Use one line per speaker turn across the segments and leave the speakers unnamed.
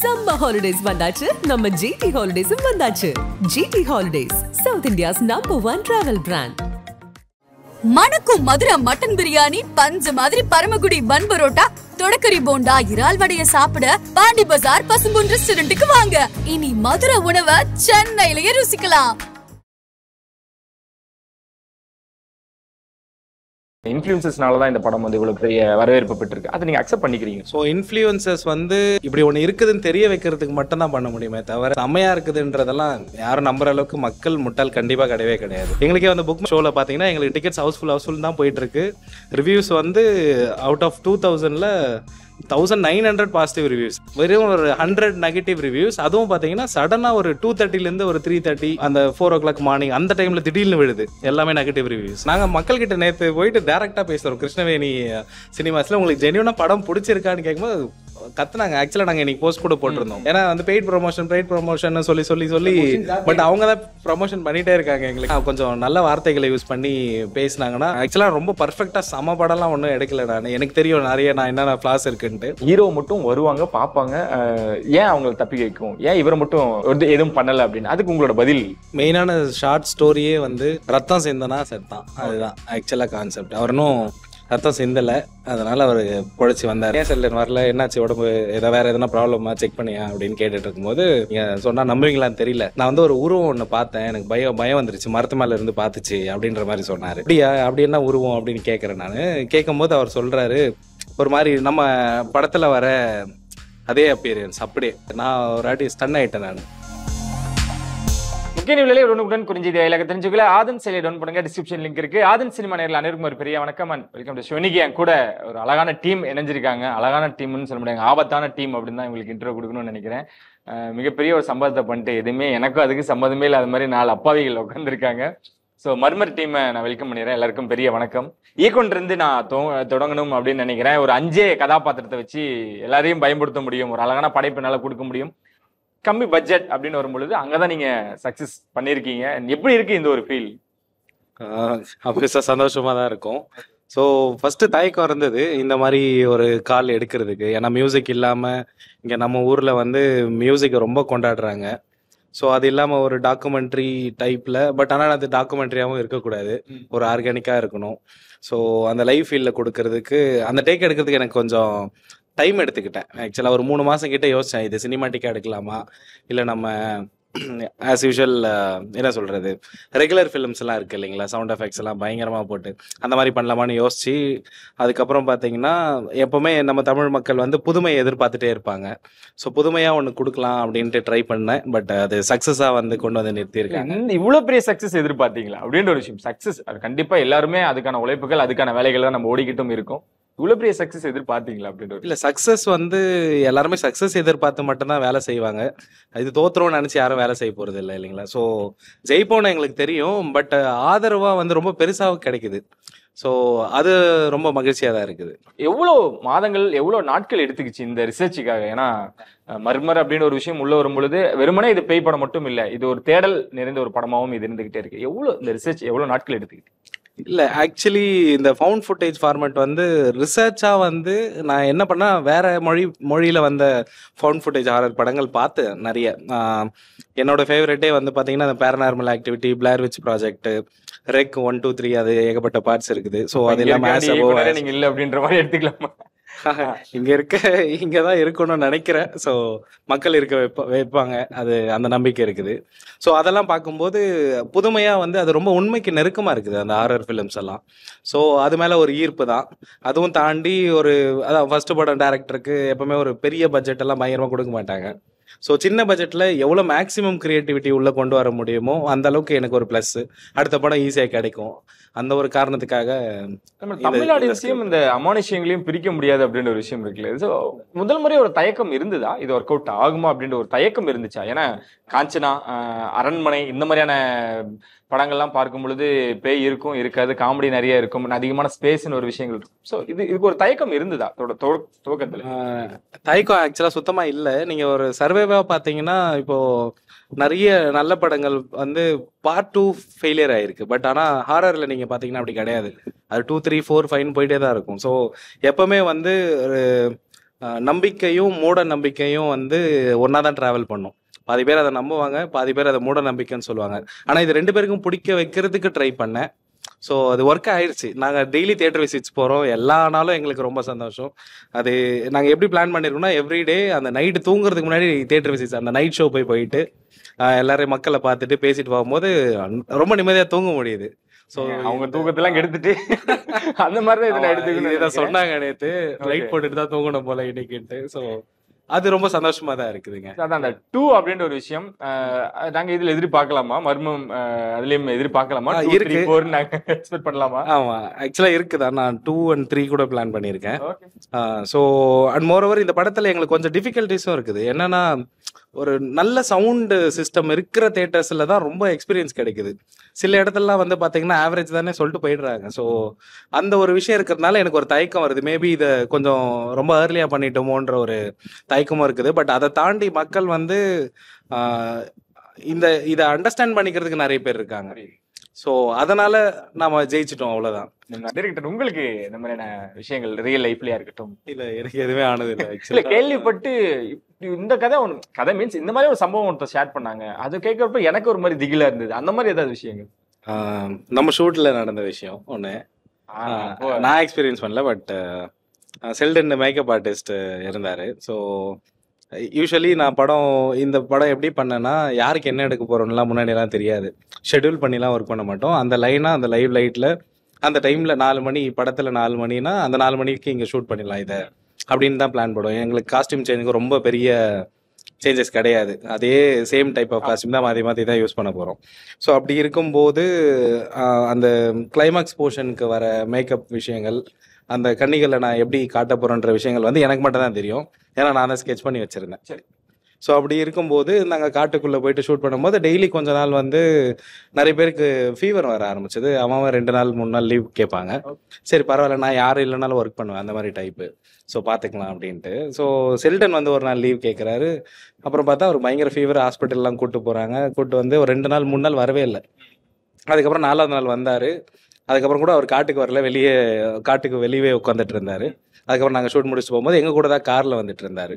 Summer holidays வந்தாச்சு, நம்ம GT Holidays வந்தாச்சு. GT Holidays, South India's #1 travel brand.
மணக்கும் மதுரை மட்டன் பிரியாணி, பஞ்சு மாதிரி பரமக்குடி பன் பரோட்டா, தொடக்கரி போண்டா, இறால் வடைய சாப்பிட பாண்டி பஜார் பசும்பொன் ரெஸ்டாரண்ட்டுக்கு வாங்க. இனி மதுரை உணவை சென்னையிலேயே ருசிக்கலாம்.
இன்ஃப்ளூயன்சஸ்னால தான் இந்த படம் வந்து இவ்வளவு பெரிய வரவேற்பு பெற்றிருக்கு. அதை நீங்க அக்செப்ட் பண்ணிக்கிறீங்க?
ஸோ இன்ஃப்ளூயன்சஸ் வந்து இப்படி ஒன்று இருக்குதுன்னு தெரிய வைக்கிறதுக்கு மட்டும் தான் பண்ண முடியுமே தவிர செம்மையா இருக்குதுன்றதெல்லாம் யாரும் நம்புற அளவுக்கு மக்கள் முட்டால் கண்டிப்பாக கிடையவே கிடையாது. எங்களுக்கே வந்து புக் ஷோவில் பார்த்தீங்கன்னா எங்களுக்கு டிக்கெட்ஸ் ஹவுஸ்ஃபுல் தான் போயிட்டு இருக்கு. ரிவ்யூஸ் வந்து அவுட் ஆஃப் 2000ல் 1900 பாசிட்டிவ் ரிவ்யூஸ், வெறும் ஒரு 100 நெகட்டிவ் ரிவ்யூஸ். அதுவும் பார்த்தீங்கன்னா சடனாக ஒரு 2:30லேருந்து ஒரு 3:30 அந்த 4 o'clock மார்னிங் அந்த டைமில் திடீர்னு விழுது எல்லாமே நெகட்டிவ் ரிவ்யூஸ். நாங்கள் மக்கள்கிட்ட நேற்று போயிட்டு டேரெக்டாக பேசுகிறோம் கிருஷ்ணவேணி சினிமாஸில், உங்களுக்கு ஜென்யூனாக படம் பிடிச்சிருக்கான்னு கேட்கும்போது கத்துனாங்க. ஆக்சுவலாக நாங்கள் இன்னைக்கு போஸ்ட் கூட போட்டிருந்தோம். ஏன்னா வந்து பெய்ட் ப்ரொமோஷன் சொல்லி பட் அவங்க தான் ப்ரொமோஷன் பண்ணிட்டே இருக்காங்க. எங்களுக்கு கொஞ்சம் நல்ல வார்த்தைகளை யூஸ் பண்ணி பேசினாங்கன்னா ஆக்சுவலாக ரொம்ப பர்ஃபெக்டாக சம படம்லாம் ஒன்றும் எடுக்கல. எனக்கு தெரியும் நிறைய நான் என்னென்ன ஃப்ளாஸ் இருக்குன்ட்டு.
ஹீரோ மட்டும் வருவாங்க பார்ப்பாங்க, ஏன் அவங்களை தப்பி வைக்கும், ஏன் இவரை மட்டும் எதுவும் பண்ணலை அப்படின்னு. அதுக்கு உங்களோட பதில்?
மெயினான ஷார்ட் ஸ்டோரியே வந்து ரத்தம் சிந்தனா செத்தான், அதுதான் ஆக்சுவலாக கான்செப்ட். அவருன்னும் ரத்தம் சிந்தலை, அதனால அவர் பொழைச்சி வந்தார். ஏன் செல்லன் வரல, என்னாச்சு, உடம்பு வேற எதனா ப்ராப்ளமா செக் பண்ணியா அப்படின்னு கேட்டுட்டு இருக்கும்போது நீங்கள் சொன்னால் நம்புவீங்களான்னு தெரியல, நான் வந்து ஒரு உருவம் ஒன்று பார்த்தேன், எனக்கு பயம் வந்துருச்சு, மரத்து மேலே இருந்து பார்த்துச்சு அப்படின்ற மாதிரி சொன்னார். அப்படியா, அப்படி என்ன உருவம் அப்படின்னு கேட்குறேன். நான் கேட்கும்போது அவர் சொல்கிறாரு, ஒரு மாதிரி நம்ம படத்தில் வர அதே அப்பியரன்ஸ், அப்படியே நான் ஒரு வாட்டி ஸ்டன் ஆகிட்டேன். நான்
முக்கிய நிலையிலே உடனுக்குடன் குறிஞ்சி இலக்க தெரிஞ்சுக்கல ஆதன் செயலை டவுன் பண்ணுங்க. டிஸ்கிரிப்ஷன் லிங்க் இருக்கு. ஆதன் சினிமா நேரில் அனைவருக்கும் ஒரு பெரிய வணக்கம் அண்ட் வெல்கம் டு ஷோ. இன்னைக்கு என் கூட ஒரு அழகான டீம் இணைஞ்சிருக்காங்க. அழகான டீம்னு சொல்ல முடியாது, ஆபத்தான டீம் அப்படின்னு தான் இவங்களுக்கு இன்ட்ரோ கொடுக்கணும்னு நினைக்கிறேன். மிகப்பெரிய ஒரு சம்பவத்தை பண்ணிட்டு எதுவுமே எனக்கும் அதுக்கு சம்மதமே இல்லை, அது மாதிரி 4 அப்பாவிகள் உட்காந்துருக்காங்க. ஸோ மர்மர் டீமை நான் வெல்கம் பண்ணிடுறேன். எல்லாருக்கும் பெரிய வணக்கம். ஈகொண்டிருந்து நான் தொடங்கணும் அப்படின்னு நினைக்கிறேன். ஒரு 5 கதாபாத்திரத்தை வச்சு எல்லாரையும் பயன்படுத்த முடியும், ஒரு அழகான படைப்பினால கொடுக்க முடியும். கம்மி பட்ஜெட் அப்படின்னு வரும்பொழுது அங்கதான் நீங்க சக்சஸ் பண்ணிருக்கீங்க. எப்படி இருக்கு இந்த ஒரு ஃபீல்?
அப்போ சந்தோஷமா தான் இருக்கும். ஸோ ஃபர்ஸ்ட் தயக்கம் இருந்தது இந்த மாதிரி ஒரு கால் எடுக்கிறதுக்கு. ஏன்னா மியூசிக் இல்லாமல் இங்கே நம்ம ஊரில் வந்து மியூசிக்கை ரொம்ப கொண்டாடுறாங்க. ஸோ அது இல்லாமல் ஒரு டாக்குமெண்ட்ரி டைப்பில், பட் ஆனால் அது டாக்குமெண்ட்ரியாகவும் இருக்கக்கூடாது, ஒரு ஆர்கானிக்காக இருக்கணும். ஸோ அந்த லைஃப் ஃபீல்டில் கொடுக்கறதுக்கு அந்த டேக் எடுக்கிறதுக்கு எனக்கு கொஞ்சம் டைம் எடுத்துக்கிட்டேன். ஆக்சுவலாக ஒரு 3 மாதம் கிட்டே யோசித்தேன், இது சினிமாட்டிக்காக எடுக்கலாமா இல்லை நம்ம ஆஸ் யூஷுவல் என்ன சொல்கிறது ரெகுலர் ஃபிலிம்ஸ்லாம் இருக்குது இல்லைங்களா, சவுண்ட் எஃபெக்ட்ஸ் எல்லாம் பயங்கரமாக போட்டு அந்த மாதிரி பண்ணலாமான்னு யோசிச்சு, அதுக்கப்புறம் பார்த்தீங்கன்னா எப்போவுமே நம்ம தமிழ் மக்கள் வந்து புதுமையை எதிர்பார்த்துட்டே இருப்பாங்க. ஸோ புதுமையாக ஒன்று கொடுக்கலாம் அப்படின்ட்டு ட்ரை பண்ணேன். பட் அது சக்ஸஸாக வந்து கொண்டு வந்து நிறுத்தியிருக்காங்க.
இவ்வளோ பெரிய சக்ஸஸ் எதிர்பார்த்தீங்களா அப்படின்ற ஒரு விஷயம்? சக்ஸஸ் அது கண்டிப்பாக எல்லாருமே அதுக்கான உழைப்புகள் அதுக்கான வேலைகள் தான் நம்ம ஓடிக்கிட்டும் இருக்கும். இவ்வளோ பெரிய சக்ஸஸ் எதிர்பார்த்தீங்களா அப்படின்ற?
இல்லை, சக்ஸஸ் வந்து எல்லாருமே சக்ஸஸ் எதிர்பார்த்து மட்டும்தான் வேலை செய்வாங்க. இது தோத்துறோம்னு நினச்சி யாரும் வேலை செய்ய போகிறது இல்லை இல்லைங்களா. ஸோ ஜெயிப்போன்னு எங்களுக்கு தெரியும், பட் ஆதரவாக வந்து ரொம்ப பெருசாக கிடைக்குது. ஸோ அது ரொம்ப மகிழ்ச்சியாக தான் இருக்குது.
எவ்வளோ மாதங்கள் எவ்வளோ நாட்கள் எடுத்துக்கிச்சு இந்த ரிசர்ச்சுக்காக? ஏன்னா மர்மர் அப்படின்னு ஒரு விஷயம் உள்ள வரும் பொழுது வெறுமனே இது பேய் படம் மட்டும் இல்லை, இது ஒரு தேடல் நிறைந்த ஒரு படமாகவும் இது இருந்துகிட்டே இருக்கு. எவ்வளோ இந்த ரிசர்ச் எவ்வளோ நாட்கள் எடுத்துக்கிட்டு?
இல்லை, ஆக்சுவலி இந்த ஃபவுண்ட் ஃபுட்டேஜ் ஃபார்மேட் வந்து ரிசர்ச்சாக வந்து நான் என்ன பண்ணால் வேறு மொழியில் வந்த ஃபவுண்ட் ஃபுட்டேஜ் ஹாரர் படங்கள் பார்த்து நிறைய. என்னோடய ஃபேவரட்டே வந்து பார்த்தீங்கன்னா அந்த paranormal activity, Blair Witch Project, rec 1, 2, 3 அது ஏகப்பட்ட பார்ட்ஸ் இருக்குது. ஸோ அது இல்லாமல்
நீங்கள் இல்லை அப்படின்ற மாதிரி எடுத்துக்கலாமா?
இங்கே தான் இருக்கணும்னு நினைக்கிறேன். ஸோ மக்கள் இருக்க வைப்பாங்க, அது அந்த நம்பிக்கை இருக்குது. ஸோ அதெல்லாம் பார்க்கும்போது புதுமையாக வந்து அது ரொம்ப உண்மைக்கு நெருக்கமாக இருக்குது அந்த ஹாரர் ஃபிலிம்ஸ் எல்லாம். ஸோ அது மேலே ஒரு ஈர்ப்பு தான். அதுவும் தாண்டி ஒரு அதான் ஃபர்ஸ்ட் படம் டேரக்டருக்கு எப்பவுமே ஒரு பெரிய பட்ஜெட் எல்லாம் பயங்கரமாக கொடுக்க மாட்டாங்க. ஸோ சின்ன பட்ஜெட்டில் எவ்வளோ மேக்ஸிமம் க்ரியேட்டிவிட்டி உள்ளே கொண்டு வர முடியுமோ அந்த அளவுக்கு எனக்கு ஒரு ப்ளஸ், அடுத்த படம் ஈஸியாக கிடைக்கும். அந்த ஒரு காரணத்துக்காக
நம்ம தமிழ்நாடு விஷயம் இந்த அமானுஷ்யங்களையும் பிரிக்க முடியாது அப்படின்ற ஒரு விஷயம் இருக்குல்ல. ஸோ முதல் முறை ஒரு தயக்கம் இருந்ததா, இது ஒர்க் அவுட் ஆகுமா அப்படின்ற ஒரு தயக்கம் இருந்துச்சா? ஏன்னா காஞ்சனா, அரண்மனை இந்த மாதிரியான படங்கள்லாம் பார்க்கும் பொழுது பேய் இருக்கும், இருக்காது, காமெடி நிறைய இருக்கும், அதிகமான ஸ்பேஸ்னு ஒரு விஷயங்கள் இருக்கும். ஸோ இதுக்கு ஒரு தயக்கம் இருந்ததா துவக்கத்தில்?
தயக்கம் ஆக்சுவலாக சுத்தமாக இல்லை. நீங்கள் ஒரு சர்வேவாக பார்த்தீங்கன்னா இப்போது நிறைய நல்ல படங்கள் வந்து பார்ட் 2 ஃபெயிலியர் ஆயிருக்கு. பட் ஆனால் ஹாரரில் நீங்கள் பார்த்தீங்கன்னா அப்படி கிடையாது. அது 2, 3, 4, 5 போயிட்டே தான் இருக்கும். ஸோ எப்போவுமே வந்து ஒரு நம்பிக்கையும் மூட நம்பிக்கையும் வந்து ஒன்றா தான் ட்ராவல் பண்ணும். பாதி பேர் அதை நம்புவாங்க, பாதி பேர் அதை மூட நம்பிக்கைன்னு சொல்லுவாங்க. ஆனால் இது 2 பேருக்கும் பிடிக்க வைக்கிறதுக்கு ட்ரை பண்ணேன். ஸோ அது ஒர்க் ஆயிடுச்சு. நாங்கள் டெய்லி தியேட்டர் விசிட்ஸ் போகிறோம், எல்லா நாளும் எங்களுக்கு ரொம்ப சந்தோஷம். அது நாங்கள் எப்படி பிளான் பண்ணியிருக்கோம்னா, எவ்ரிடே அந்த நைட்டு தூங்குறதுக்கு முன்னாடி தியேட்டர் விசிட்ஸ், அந்த நைட் ஷோ போயிட்டு எல்லாரையும் மக்களை பார்த்துட்டு பேசிட்டு போகும்போது ரொம்ப நிம்மதியாக தூங்க முடியுது. ஸோ
அவங்க தூக்கத்தெல்லாம் எடுத்துட்டு அந்த மாதிரி தான் இதில் எடுத்துக்கணும்.
இதை சொன்னாங்க நேற்று, லைட் போட்டுட்டு தான் தூங்கணும் போல இன்னைக்குன்ட்டு. ஸோ அது ரொம்ப சந்தோஷமா தான் இருக்குதுங்க.
அதான் அந்த 2 அப்படின்ற ஒரு விஷயம் நாங்க இதுல எதிர்பார்க்கலாமா? மர்மம் அதுலயும் எதிர்பார்க்கலாமா?
இருக்கு,
நாங்க எக்ஸ்பெக்ட் பண்ணலாமா?
ஆமா, ஆக்சுவலா இருக்குதான். நான் 2 and 3 கூட பிளான் பண்ணியிருக்கேன். ஸோ அண்ட் மோரோவர் இந்த படத்துல எங்களுக்கு கொஞ்சம் டிஃபிகல்ட்டிஸும் இருக்குது. என்னன்னா, ஒரு நல்ல சவுண்டு சிஸ்டம் இருக்கிற தியேட்டர்ஸ்ல தான் ரொம்ப எக்ஸ்பீரியன்ஸ் கிடைக்குது. சில இடத்துலலாம் வந்து பார்த்தீங்கன்னா ஆவரேஜ் தானே சொல்லிட்டு போயிடுறாங்க. ஸோ அந்த ஒரு விஷயம் இருக்கிறதுனால எனக்கு ஒரு தயக்கம் வருது. மேபி இதை கொஞ்சம் ரொம்ப ஏர்லியாக பண்ணிட்டோமோன்ற ஒரு தயக்கமும் இருக்குது. பட் அதை தாண்டி மக்கள் வந்து இதை அண்டர்ஸ்டாண்ட் பண்ணிக்கிறதுக்கு நிறைய பேர் இருக்காங்க. ஸோ அதனால நாம ஜெயிச்சிட்டோம், அவ்வளோதான்.
டைரக்டர், உங்களுக்கு இந்த மாதிரியான விஷயங்கள் ரியல் லைஃப்லயா இருக்கட்டும்?
இல்லை, எனக்கு எதுவுமே ஆனது இல்லை.
ஆக்சுவலி கேள்விப்பட்டு இந்த கதை மீன்ஸ் இந்த மாதிரி ஒரு சம்பவம் ஒருத்தர் ஷேர் பண்ணாங்க, அது கேட்கறப்ப எனக்கு ஒரு மாதிரி திகிலா இருந்தது. அந்த மாதிரி ஏதாவது விஷயங்கள்
நம்ம ஷூட்ல நடந்த விஷயம் ஒன்று நான் எக்ஸ்பீரியன்ஸ் பண்ணல. பட் செல்டன் மேக்கப் ஆர்டிஸ்ட் இருந்தார். ஸோ யூஸ்வலி நான் இந்த படம் எப்படி பண்ணேன்னா, யாருக்கு என்ன எடுக்க போகிறோம்லாம் முன்னாடியெல்லாம் தெரியாது. ஷெட்யூல் பண்ணிலாம் ஒர்க் பண்ண மாட்டோம். அந்த லைனாக அந்த லைவ் லைட்டில் அந்த டைமில் 4 மணி, படத்தில் 4 மணினா அந்த 4 மணிக்கு இங்கே ஷூட் பண்ணிடலாம் இதை அப்படின்னு தான் பிளான் பண்ணுவோம். எங்களுக்கு காஸ்டியூம் சேஞ்சுக்கு ரொம்ப பெரிய சேஞ்சஸ் கிடையாது. அதே சேம் டைப் ஆஃப் காஸ்டியூம் தான் மாற்றி மாற்றி தான் யூஸ் பண்ண போகிறோம். ஸோ அப்படி இருக்கும்போது அந்த கிளைமாக்ஸ் போர்ஷனுக்கு வர மேக்கப் விஷயங்கள், அந்த கன்னிகளை நான் எப்படி காட்ட போகிறேன்ற விஷயங்கள் வந்து எனக்கு மட்டும் தான் தெரியும். ஏன்னா நான் தான் ஸ்கெட்ச் பண்ணி வச்சுருந்தேன். சரி. ஸோ அப்படி இருக்கும்போது நாங்கள் காட்டுக்குள்ளே போயிட்டு ஷூட் பண்ணும்போது டெய்லி கொஞ்ச நாள் வந்து நிறைய பேருக்கு ஃபீவர் வர ஆரம்பிச்சது. அவன் 2 நாள் 3 நாள் லீவ் கேட்பாங்க. சரி பரவாயில்ல, நான் யாரும் இல்லைனாலும் ஒர்க் பண்ணுவேன், அந்த மாதிரி டைப்பு. ஸோ பார்த்துக்கலாம் அப்படின்ட்டு. ஸோ செல்டன் வந்து ஒரு நாள் லீவ் கேட்குறாரு. அப்புறம் பார்த்தா ஒரு பயங்கர ஃபீவர், ஹாஸ்பிட்டல்லாம் கூப்பிட்டு போகிறாங்க. கூப்பிட்டு வந்து ஒரு 2 நாள் 3 நாள் வரவே இல்லை. அதுக்கப்புறம் 4ஆவது நாள் வந்தார். அதுக்கப்புறம் கூட அவர் காட்டுக்கு வரல, காட்டுக்கு வெளியே உட்காந்துட்டு இருந்தார். அதுக்கப்புறம் நாங்கள் ஷூட் முடிச்சுட்டு போகும்போது எங்கள் கூட தான் காரில் வந்துட்டு இருந்தார்.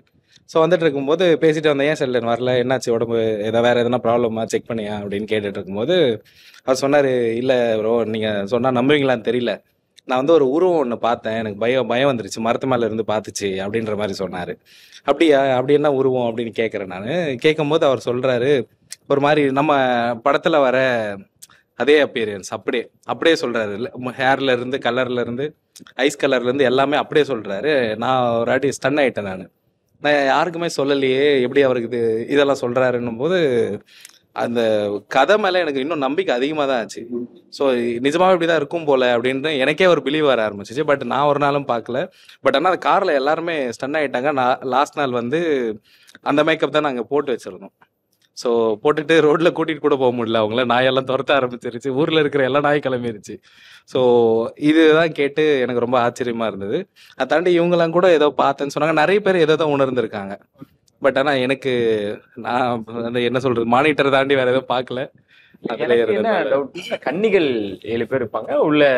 ஸோ வந்துட்டு இருக்கும்போது பேசிட்டு வந்தேன், ஏன் செல்டன் வரல, என்னாச்சு, உடம்பு வேறு எதனா ப்ராப்ளமா, செக் பண்ணியா அப்படின்னு கேட்டுட்டு இருக்கும்போது அவர் சொன்னார், இல்லை ப்ரோ, நீங்கள் சொன்னால் நம்புவீங்களான்னு தெரியல, நான் வந்து ஒரு உருவம் ஒன்று பார்த்தேன், எனக்கு பயம் வந்துருச்சு, மரத்து மேலே இருந்து பார்த்துச்சு அப்படின்ற மாதிரி சொன்னார். அப்படியா, அப்படி என்ன உருவம் அப்படின்னு கேட்குறேன். நான் கேட்கும்போது அவர் சொல்கிறாரு, ஒரு மாதிரி நம்ம படத்தில் வர அதே அப்பியரன்ஸ் அப்படியே சொல்கிறாரு. ஹேர்ல இருந்து, கலர்ல இருந்து, ஐஸ் கலர்ல இருந்து எல்லாமே அப்படியே சொல்கிறாரு. நான் ஒரு வாட்டி ஸ்டன் ஆகிட்டேன். நான் யாருக்குமே சொல்லலையே, எப்படி அவருக்கு இதெல்லாம் சொல்கிறாருன்னும் போது அந்த கதை மேலே எனக்கு இன்னும் நம்பிக்கை அதிகமாக தான் ஆச்சு. ஸோ நிஜமாக இப்படி தான் இருக்கும் போல அப்படின்ட்டு எனக்கே ஒரு பிலீவ் வர ஆரம்பிச்சிச்சு. பட் நான் ஒரு நாளும் பார்க்கல. பட் ஆனால் அந்த காரில் எல்லாருமே ஸ்டன் ஆகிட்டாங்க. நான் லாஸ்ட் நாள் வந்து அந்த மேக்கப் தான் நாங்கள் போட்டு வச்சுருந்தோம். ஸோ போட்டுட்டு ரோட்டில் கூட்டிகிட்டு கூட போக முடியல அவங்கள. நாயெல்லாம் துரத்த ஆரம்பிச்சிருச்சு, ஊரில் இருக்கிற எல்லா நாய் கிளம்பிருச்சு. ஸோ இதுதான் கேட்டு எனக்கு ரொம்ப ஆச்சரியமாக இருந்தது. அதை தாண்டி இவங்கெல்லாம் கூட ஏதோ பார்த்தேன்னு சொன்னாங்க. நிறைய பேர் ஏதோ தான் உணர்ந்திருக்காங்க. பட் ஆனால் எனக்கு நான் என்ன சொல்கிறது, மானிட்டரை தாண்டி வேறு எதுவும் பார்க்கல.
கன்னிகள் 7 பேர் இருப்பாங்க உள்ள.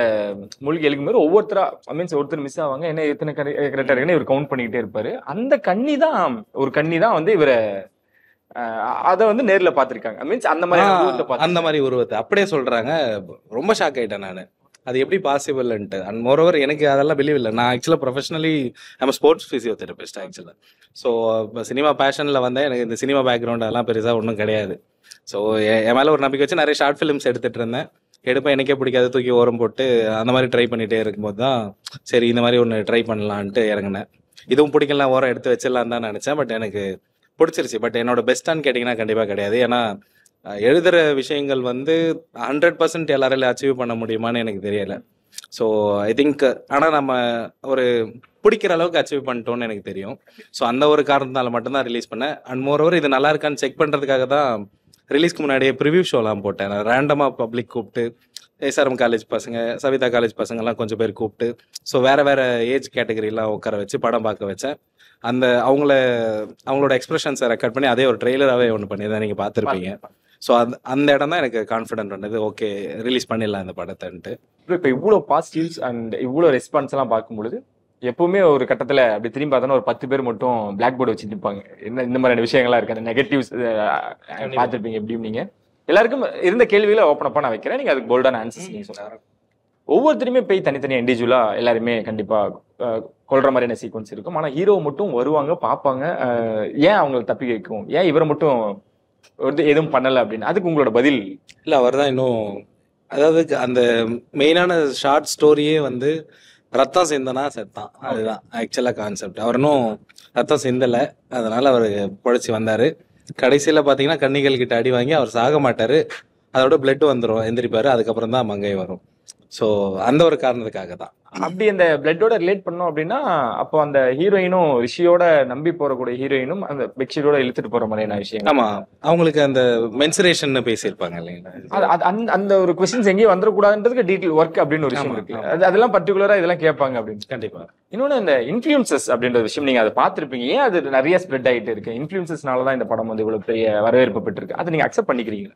மூலிகை எழுக்கும் ஒவ்வொருத்தரா மீன்ஸ் ஒருத்தர் மிஸ் ஆவாங்க. என்ன எத்தனை கரெக்டாக இருக்குன்னு இவர் கவுண்ட் பண்ணிக்கிட்டே இருப்பாரு. அந்த கன்னி தான் வந்து இவரை அதை வந்து நேர்ல பாத்திருக்காங்க. மீன்ஸ் அந்த மாதிரி
உருவத்தை அப்படியே சொல்றாங்க. ரொம்ப ஷாக் ஆயிட்டேன் நான், அது எப்படி பாசிபிள்ன்ட்டு. அண்ட் மோரோவர் எனக்கு அதெல்லாம் பிலீவ் இல்லை. நான் ஆக்சுவலாக ப்ரொஃபஷனலி ஐம் ஸ்போர்ட்ஸ் ஃபிசியோதெரபிஸ்ட் ஆக்சுவலாக. ஸோ இப்போ சினிமா பேஷனில் வந்தேன். எனக்கு இந்த சினிமா பேக்ரவுண்ட் அதெல்லாம் பெருசாக ஒன்றும் கிடையாது. ஸோ என் மேலே ஒரு நம்பிக்கை வச்சு நிறைய ஷார்ட் ஃபிலிம்ஸ் எடுத்துகிட்டு இருந்தேன். எடுப்பேன், எனக்கே பிடிக்காது, தூக்கி ஓரம் போட்டு அந்த மாதிரி ட்ரை பண்ணிகிட்டே இருக்கும்போது தான் சரி இந்த மாதிரி ஒன்று ட்ரை பண்ணலான்ட்டு இறங்கினேன். இதுவும் பிடிக்கலாம், ஓரம் எடுத்து வச்சிடலான்னு தான் நினச்சேன். பட் எனக்கு பிடிச்சிருச்சு. பட் என்னோட பெஸ்ட்டான்னு கேட்டிங்கன்னா கண்டிப்பாக கிடையாது. ஏன்னா எழுதுகிற விஷயங்கள் வந்து 100% எல்லாராலையும் அச்சீவ் பண்ண முடியுமான்னு எனக்கு தெரியலை. ஸோ ஐ திங்க் ஆனால் நம்ம ஒரு பிடிக்கிற அளவுக்கு அச்சீவ் பண்ணிட்டோன்னு எனக்கு தெரியும். ஸோ அந்த ஒரு காரணத்தினால மட்டும்தான் ரிலீஸ் பண்ணேன். அண்ட் மோரோவர் இது நல்லா இருக்கான்னு செக் பண்ணுறதுக்காக தான் ரிலீஸ்க்கு முன்னாடியே ப்ரிவியூ ஷோலாம் போட்டேன். நான் ரேண்டமாக பப்ளிக் கூப்பிட்டு, எஸ்ஆர்எம் காலேஜ் பசங்க, சவிதா காலேஜ் பசங்கள்லாம் கொஞ்சம் பேர் கூப்பிட்டு, ஸோ வேறு ஏஜ் கேட்டகரிலாம் உட்கார வச்சு படம் பார்க்க வச்சேன். அவங்களோட எக்ஸ்பிரஷன்ஸை ரெக்கார்ட் பண்ணி அதே ஒரு ட்ரெய்லராகவே ஒன்று பண்ணி தான் நீங்கள் பார்த்துருப்பீங்க. ஸோ அந்த இடம் தான் எனக்கு கான்ஃபிடென்ட் வந்தது, ஓகே ரிலீஸ் பண்ணிடலாம் இந்த படத்தைன்ட்டு.
இப்போ இவ்வளோ பாசிட்டிவ்ஸ் அண்ட் இவ்வளோ ரெஸ்பான்ஸ் எல்லாம் பார்க்கும்பொழுது எப்பவுமே ஒரு கட்டத்துல அப்படி திரும்பி பார்த்தோன்னா ஒரு 10 பேர் மட்டும் பிளாக் போர்டு வச்சு நிற்பாங்க. என்ன இந்த மாதிரியான விஷயங்கள்லாம் இருக்கு, அந்த நெகட்டிவ்ஸ் பார்த்துருப்பீங்க. எப்படியும் நீங்க எல்லாருக்கும் இருந்த கேள்விகளை ஓப்பன் அப்பா நான் வைக்கிறேன், நீங்க அதுக்கு போல்டான ஆன்சர்ஸ் நீங்க சொல்லுங்க. ஒவ்வொருத்தருமே போய் தனித்தனியா இண்டிவிஜுவலா எல்லாருமே கண்டிப்பா கொள்ற மாதிரியான சீக்வன்ஸ் இருக்கும். ஆனா ஹீரோ மட்டும் வருவாங்க, பார்ப்பாங்க, ஏன் அவங்களை தப்பி வைக்கும், ஏன் இவரை மட்டும் எதுவும் பண்ணல அப்படின்னு. அதுக்கு உங்களோட பதில்?
இல்லை, அவர் தான் இன்னும், அதாவது அந்த மெயினான ஷார்ட் ஸ்டோரியே வந்து ரத்தம் சிந்தனா செத்தான், அதுதான் ஆக்சுவலாக கான்செப்ட். அவர் இன்னும் ரத்தம் சிந்தலை, அதனால அவர் பொழைச்சி வந்தார். கடைசியில் பார்த்தீங்கன்னா கன்னிகள் கிட்ட அடி வாங்கி அவர் சாக மாட்டார், அதோட பிளட் வந்துடும், எந்திரிப்பார், அதுக்கப்புறம் தான் மங்கை வரும். ஸோ அந்த ஒரு காரணத்துக்காக தான்.
அப்படி அந்த பிளட்டோட ரிலேட் பண்ணோம் அப்படின்னா, அப்போ அந்த ஹீரோயினும் ரிஷியோட நம்பி போறக்கூடிய ஹீரோயினும் அந்த பெட்ஷீட்டோட இழுத்துட்டு போற மாதிரியான விஷயம்.
ஆமா, அவங்களுக்கு அந்த மென்சுரேஷன் பேசியிருப்பாங்க இல்லைங்களா,
அந்த ஒரு கொஸ்டின்ஸ் எங்கேயும் வந்துடக்கூடாதுன்றதுக்கு டீட்டெயில் ஒர்க் அப்படின்னு ஒரு விஷயம் இருக்கு. அதெல்லாம் பர்டிகுலரா இதெல்லாம் கேட்பாங்க அப்படின்னு.
கண்டிப்பா.
இன்னொன்னு இந்த இன்ஃபுளுசஸ் அப்படின்ற விஷயம் நீங்க அதை பார்த்திருப்பீங்க. ஏன் அது நிறைய ஸ்ப்ரெட் ஆகிட்டு இருக்கு? இன்ஃபுளுசஸ்னாலதான் இந்த படம் வந்து இவ்வளவு பெரிய வரவேற்பு பெற்றிருக்கு. அதை நீங்க அக்செப்ட் பண்ணிக்கிறீங்க?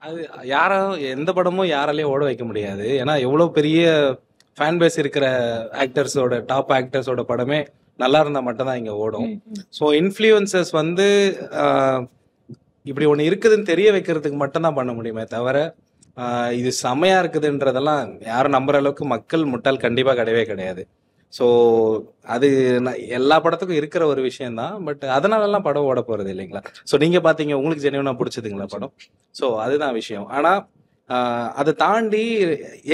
அது யாரும் எந்த படமும் யாராலையும் ஓட வைக்க முடியாது. ஏன்னா எவ்வளோ பெரிய ஃபேன் பேஸ் இருக்கிற ஆக்டர்ஸோட, டாப் ஆக்டர்ஸோட படமே நல்லா இருந்தால் மட்டும்தான் இங்கே ஓடும். ஸோ இன்ஃப்ளூயன்சஸ் வந்து இப்படி ஒன்று இருக்குதுன்னு தெரிய வைக்கிறதுக்கு மட்டும்தான் பண்ண முடியுமே தவிர, இது செம்மையாக இருக்குதுன்றதெல்லாம் யாரும் நம்புற அளவுக்கு மக்கள் முட்டாள் கண்டிப்பாக கிடையவே கிடையாது. ஸோ அது எல்லா படத்துக்கும் இருக்கிற ஒரு விஷயம்தான். பட் அதனாலலாம் படம் ஓட போகிறது இல்லைங்களா. ஸோ நீங்கள் பார்த்தீங்க, உங்களுக்கு ஜென்யூனாக பிடிச்சதுங்களா படம்? ஸோ அதுதான் விஷயம். ஆனால் அதை தாண்டி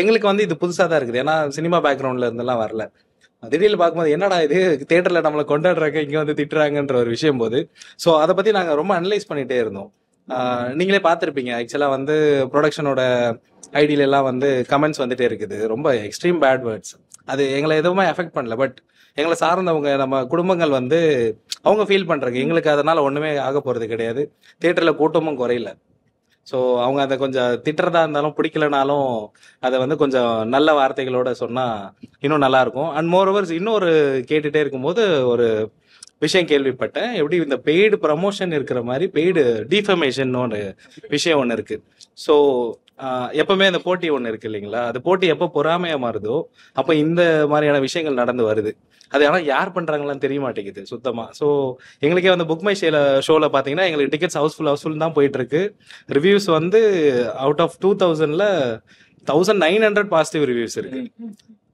எங்களுக்கு வந்து இது புதுசாக தான் இருக்குது. ஏன்னா சினிமா பேக்ரவுண்டில் இருந்தெல்லாம் வரல. திடீர்னு பார்க்கும்போது என்னடா இது தியேட்டரில் நம்மளை கொண்டாடுறாங்க, இங்கே வந்து திட்டுறாங்கன்ற ஒரு விஷயம் போது, ஸோ அதை பற்றி நாங்கள் ரொம்ப அனலைஸ் பண்ணிகிட்டே இருந்தோம். நீங்களே பார்த்துருப்பீங்க, ஆக்சுவலாக வந்து ப்ரொடக்ஷனோட ஐடியிலலாம் வந்து கமெண்ட்ஸ் வந்துட்டே இருக்குது, ரொம்ப எக்ஸ்ட்ரீம் பேட் வேர்ட்ஸ். அது எங்களை எதுவுமே எஃபெக்ட் பண்ணல, பட் எங்களை சார்ந்தவங்க, நம்ம குடும்பங்கள் வந்து அவங்க ஃபீல் பண்ணுறாங்க, எங்களுக்கு அதனால் ஒன்றுமே ஆக போகிறது கிடையாது, தியேட்டரில் கூட்டமும் குறையில. ஸோ அவங்க அதை கொஞ்சம் திட்டுறதா இருந்தாலும் பிடிக்கலனாலும் அதை வந்து கொஞ்சம் நல்ல வார்த்தைகளோட சொன்னால் இன்னும் நல்லாயிருக்கும். அண்ட் மோரோவர் இன்னொரு கேட்டுகிட்டே இருக்கும்போது ஒரு விஷயம் கேள்விப்பட்டேன், எப்படி இந்த பெய்டு ப்ரமோஷன் இருக்கிற மாதிரி பெய்டு டிஃபமேஷன் ஒரு விஷயம் ஒன்று இருக்குது. ஸோ எப்பவுமே அந்த போட்டி ஒன்று இருக்கு இல்லைங்களா, அது போட்டி எப்போ பொறாமையா மாறுதோ அப்போ இந்த மாதிரியான விஷயங்கள் நடந்து வருது. அது ஆனால் யார் பண்ணுறாங்களான்னு தெரிய மாட்டேங்குது சுத்தமாக. ஸோ எங்களுக்கே வந்து புக் மை ஷோவில் பார்த்தீங்கன்னா எங்களுக்கு டிக்கெட்ஸ் ஹவுஸ்ஃபுல் தான் போயிட்டு இருக்கு. ரிவ்யூஸ் வந்து அவுட் ஆஃப் 2000ல் 1900 பாசிட்டிவ் ரிவ்யூஸ் இருக்கு,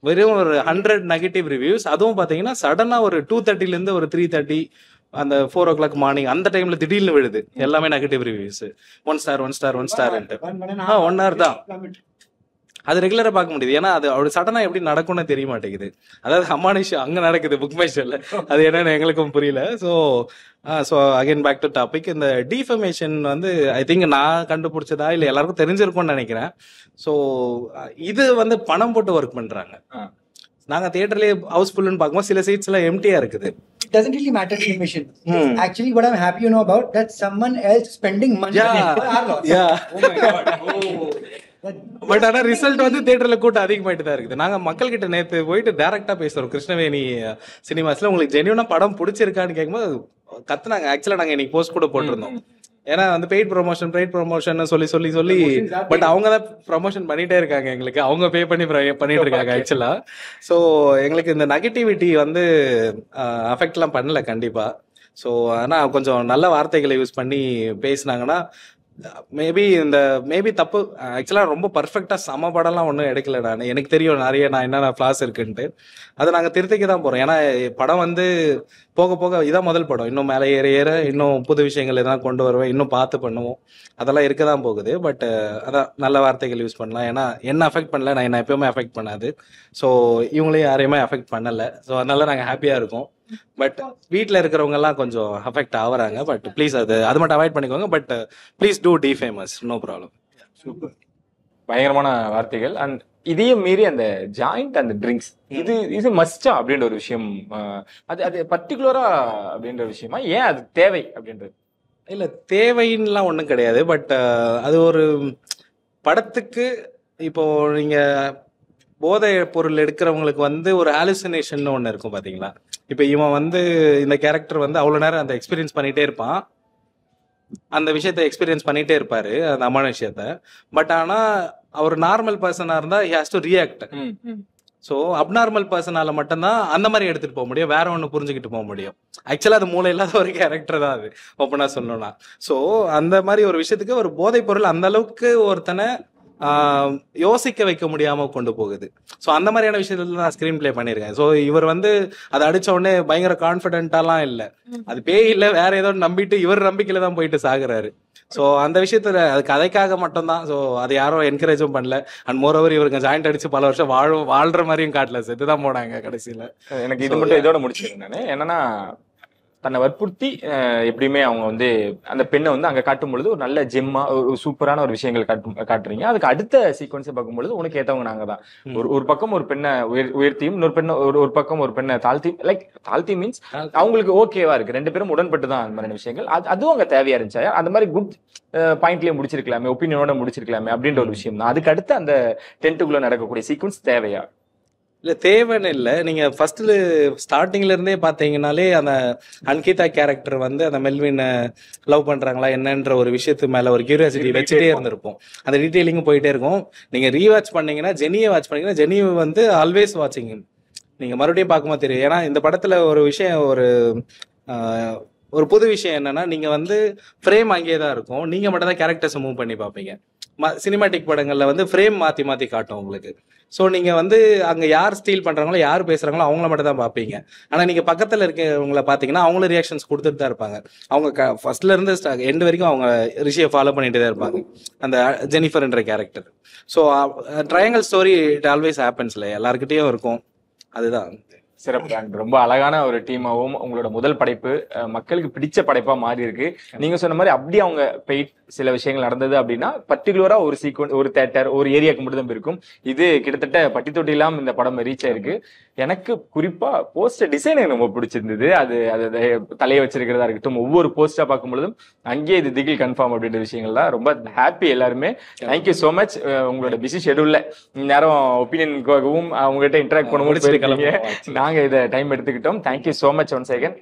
வெறும் ஒரு 100 நெகட்டிவ் ரிவ்யூஸ். அதுவும் பார்த்தீங்கன்னா சடனாக ஒரு 2:30லேருந்து ஒரு 3:30 அந்த 4 o'clock மார்னிங் அந்த டைம்ல திடீர்னு விழுது எல்லாமே negative reviews. 1 star 1 star 1 star 1 hour தான். அது ரெகுலரா பார்க்க முடியுது. ஏன்னா அது அப்படி சடனா எப்படி நடக்கும்னு தெரிய மாட்டேங்குது. அதாவது அமானுஷம் அங்க நடக்குது புக் மை ஷோல, அது என்னன்னு எங்களுக்கும் புரியல. So again back to topic. இந்த டிஃபமேஷன் வந்து ஐ திங்க் நான் கண்டுபிடிச்சதா இல்லை எல்லாருக்கும் தெரிஞ்சிருக்கும்னு நினைக்கிறேன். ஸோ இது வந்து பணம் போட்டு ஒர்க் பண்றாங்க. நாங்க தியேட்டர்லயே ஹவுஸ்ஃபுல்னு பார்க்கும்போது சில சீட்ஸ் எல்லாம் எம்டியா இருக்குது.
It doesn't really matter to admission. Actually, what I'm happy to know about that someone else spending money for our loss.
Yeah.
Oh my god.
But ஆனா ரிசல்ட் வந்து தியேட்டர்ல கூட்டம் அதிகமாயிட்டு தான் இருக்குது. நாங்க மக்கள் கிட்ட நேத்து போயிட்டு டைரக்டா பேசுறோம் கிருஷ்ணவேணி சினிமாஸ்ல, உங்களுக்கு ஜென்யூனா படம் பிடிச்சிருக்கான்னு கேட்கும்போது கத்துனாங்க. ஆக்சுவலா நாங்க இன்னைக்கு போஸ்ட் கூட போட்டிருந்தோம். ஏன்னா வந்து பெய்ட் ப்ரொமோஷன் சொல்லி பட் அவங்க தான் ப்ரொமோஷன் பண்ணிட்டே இருக்காங்க, எங்களுக்கு அவங்க பே பண்ணிட்டு இருக்காங்க ஆக்சுவலா. ஸோ எங்களுக்கு இந்த நெகட்டிவிட்டி வந்து அஃபெக்ட்லாம் பண்ணல கண்டிப்பா. ஸோ ஆனால் கொஞ்சம் நல்ல வார்த்தைகளை யூஸ் பண்ணி பேசினாங்கன்னா மேபி தப்பு. ஆக்சுவலாக ரொம்ப பர்ஃபெக்டாக சம படம்லாம் ஒன்றும் எடுக்கல. எனக்கு தெரியும் நிறைய நான் என்னென்ன ஃப்ளாஸ் இருக்குன்ட்டு, அதை நாங்கள் திருத்திக்க தான் போகிறோம். ஏன்னா படம் வந்து போக போக இதான் முதல் படம், இன்னும் மேலே ஏற இன்னும் புது விஷயங்கள் எதாவது கொண்டு வருவேன், இன்னும் பார்த்து பண்ணுவோம், அதெல்லாம் இருக்க தான் போகுது. பட் அதான் நல்ல வார்த்தைகள் யூஸ் பண்ணலாம். ஏன்னா என்ன அஃபெக்ட் பண்ணல, நான் என்ன எப்பயுமே அஃபெக்ட் பண்ணாது. ஸோ இவங்களையும் யாரையுமே அஃபெக்ட் பண்ணலை. ஸோ அதனால நாங்கள் ஹாப்பியாக இருக்கோம். பட் வீட்டில் இருக்கிறவங்க எல்லாம் கொஞ்சம் அஃபெக்ட் ஆகுறாங்க. பட் ப்ளீஸ் அது மட்டும் அவாய்ட் பண்ணிக்கோங்க. But please do defamous, no problem.
Super, பயங்கரமான வார்த்தைகள். அண்ட் இதையும் மீறி அந்த ஜாயிண்ட் அந்த ட்ரிங்க்ஸ் இது மஸ்டா அப்படின்ற ஒரு விஷயம், அது பர்டிகுலரா அப்படின்ற விஷயமா, ஏன் அது தேவை அப்படின்றது?
இல்லை, தேவைன்னுலாம் ஒன்றும் கிடையாது. பட் அது ஒரு படத்துக்கு இப்போ நீங்கள் போதை பொருள் எடுக்கிறவங்களுக்கு வந்து ஒரு ஹாலுசினேஷன் ஒன்று இருக்கும் பார்த்தீங்களா. இப்போ இவன் வந்து இந்த கேரக்டர் வந்து அவ்வளோ நேரம் அந்த எக்ஸ்பீரியன்ஸ் பண்ணிகிட்டே இருப்பான், அந்த விஷயத்த எக்ஸ்பீரியன்ஸ் பண்ணிகிட்டே இருப்பார், அந்த அம்மான விஷயத்த. பட் ஆனால் அவர் நார்மல் பர்சனாக இருந்தால் he has to react. So abnormal பர்சனால மட்டும்தான் அந்த மாதிரி எடுத்துட்டு போக முடியும், வேற ஒன்று புரிஞ்சுக்கிட்டு போக முடியும். ஆக்சுவலாக அது மூளை இல்லாத ஒரு கேரக்டர் தான் அது, ஓப்பனாக சொல்லணும்னா. ஸோ அந்த மாதிரி ஒரு விஷயத்துக்கு ஒரு போதைப் பொருள் அந்த அளவுக்கு ஒருத்தனை யோசிக்க வைக்க முடியாம கொண்டு போகுது. ஸோ அந்த மாதிரியான விஷயத்துல நான் ஸ்கிரீன் பிளே பண்ணியிருக்கேன். ஸோ இவர் வந்து அதை அடிச்ச உடனே பயங்கர கான்ஃபிடென்ட்டாலாம் இல்லை, அது பேய் இல்லை வேற ஏதோ நம்பிட்டு இவர் நம்பிக்கையில தான் போயிட்டு சாகுறாரு. ஸோ அந்த விஷயத்துல அது கதைக்காக மட்டும்தான். ஸோ அதை யாரும் என்கரேஜும் பண்ணல. அண்ட் மோர் ஓவர் இவருக்கு ஜாயிண்ட் அடிச்சு பல வருஷம் வாழ்ற மாதிரியும் காட்டல, செத்துதான் போனாங்க கடைசியில.
எனக்கு இது மட்டும் இதோட முடிச்சிருக்கேன் நான். என்னன்னா தன்னை வற்புறுத்தி எப்படியுமே அவங்க வந்து அந்த பெண்ணை வந்து அங்க காட்டும் பொழுது ஒரு நல்ல ஜெம்மா ஒரு சூப்பரான ஒரு விஷயங்கள் காட்டுறீங்க. அதுக்கு அடுத்த சீக்வன்ஸை பார்க்கும்பொழுது உனக்கு ஏத்தவங்க நாங்க தான். ஒரு பக்கம் ஒரு பெண்ணை உயர்த்தியும் இன்னொரு பெண்ணை ஒரு பக்கம் ஒரு பெண்ணை தாழ்த்தியும், லைக் தாழ்த்தி மீன்ஸ் அவங்களுக்கு ஓகேவா இருக்கு, ரெண்டு பேரும் உடன்பட்டு தான் அந்த மாதிரி விஷயங்கள். அதுவும் அங்க தேவையா இருந்துச்சா? அந்த மாதிரி குட் பாயிண்ட்லயே முடிச்சிருக்கலாமே, ஒப்பீனியனோட முடிச்சிருக்கலாமே அப்படின்ற ஒரு விஷயம் தான். அதுக்கு அடுத்து அந்த டென்ட்டுக்குள்ள நடக்கக்கூடிய சீக்வன்ஸ் தேவையா?
இல்லை தேவைன்னு இல்லை. நீங்கள் ஃபர்ஸ்ட்ல ஸ்டார்டிங்ல இருந்தே பார்த்தீங்கன்னாலே அந்த அன்கிதா கேரக்டர் வந்து அந்த மெல்வினை லவ் பண்ணுறாங்களா என்னன்ற ஒரு விஷயத்து மேலே ஒரு கியூரியாசிட்டி வச்சுட்டே இருந்திருப்போம். அந்த டீட்டெயிலிங்கும் போயிட்டே இருக்கும். நீங்கள் ரீவாட்ச் பண்ணீங்கன்னா ஜெனியை வாட்ச் பண்ணீங்கன்னா ஜெனி வந்து ஆல்வேஸ் வாட்சிங். நீங்கள் மறுபடியும் பார்க்கும்போது தெரியும். ஏன்னா இந்த படத்தில் ஒரு விஷயம் ஒரு புது விஷயம் என்னன்னா, நீங்கள் வந்து ஃப்ரேம் அங்கேயே தான் இருக்கும், நீங்கள் மட்டும் தான் கேரக்டர்ஸை மூவ் பண்ணி பார்ப்பீங்க. சினிமாட்டிக் படங்களில் வந்து ஃப்ரேம் மாற்றி காட்டும் உங்களுக்கு. ஸோ நீங்கள் வந்து அங்கே யார் ஸ்டீல் பண்ணுறாங்களோ யார் பேசுகிறாங்களோ அவங்கள மட்டும் தான் பார்ப்பீங்க. ஆனால் நீங்கள் பக்கத்தில் இருக்கவங்கள பார்த்தீங்கன்னா அவங்களும் ரியாக்ஷன்ஸ் கொடுத்துட்டு தான் இருப்பாங்க. அவங்க ஃபர்ஸ்ட்ல இருந்து எண்ட் வரைக்கும் அவங்க ரிஷியை ஃபாலோ பண்ணிட்டு தான் இருப்பாங்க, அந்த ஜெனிஃபர்ன்ற character. So triangle story it always ஹேப்பன்ஸ்ல எல்லாருக்கிட்டையும் இருக்கும். அதுதான்
சிறப்பு. ரொம்ப அழகான ஒரு டீமாவும் உங்களோட முதல் படைப்பு மக்களுக்கு பிடிச்ச படைப்பா மாறி இருக்கு. நீங்க சொன்ன மாதிரி அப்படி அவங்க பெயிட் சில விஷயங்கள் நடந்தது அப்படின்னா பர்டிகுலரா ஒரு சீக்வன்ஸ் ஒரு தேட்டர் ஒரு ஏரியாவுக்கு மட்டும் தான் இருக்கும். இது கிட்டத்தட்ட பட்டி தொட்டி இல்லாம இந்த படம் ரீச் ஆயிருக்கு. எனக்கு குறிப்பா போஸ்டர் டிசைன் எனக்கு ரொம்ப பிடிச்சிருந்தது. அது தலையை வச்சிருக்கிறதா இருக்கட்டும், ஒவ்வொரு போஸ்டா பார்க்கும் பொழுதும் அங்கேயே இது திகில் கன்ஃபார்ம் அப்படின்ற விஷயங்கள்லாம் ரொம்ப ஹாப்பி எல்லாருமே. Thank you so much. உங்களோட பிஸி ஷெடியூல்ல நேரம் ஒப்பீனியனுக்காகவும் அவங்ககிட்ட இன்டராக்ட் பண்ண முடிச்சு நாங்க இதை டைம் எடுத்துக்கிட்டோம். Thank you so much once again.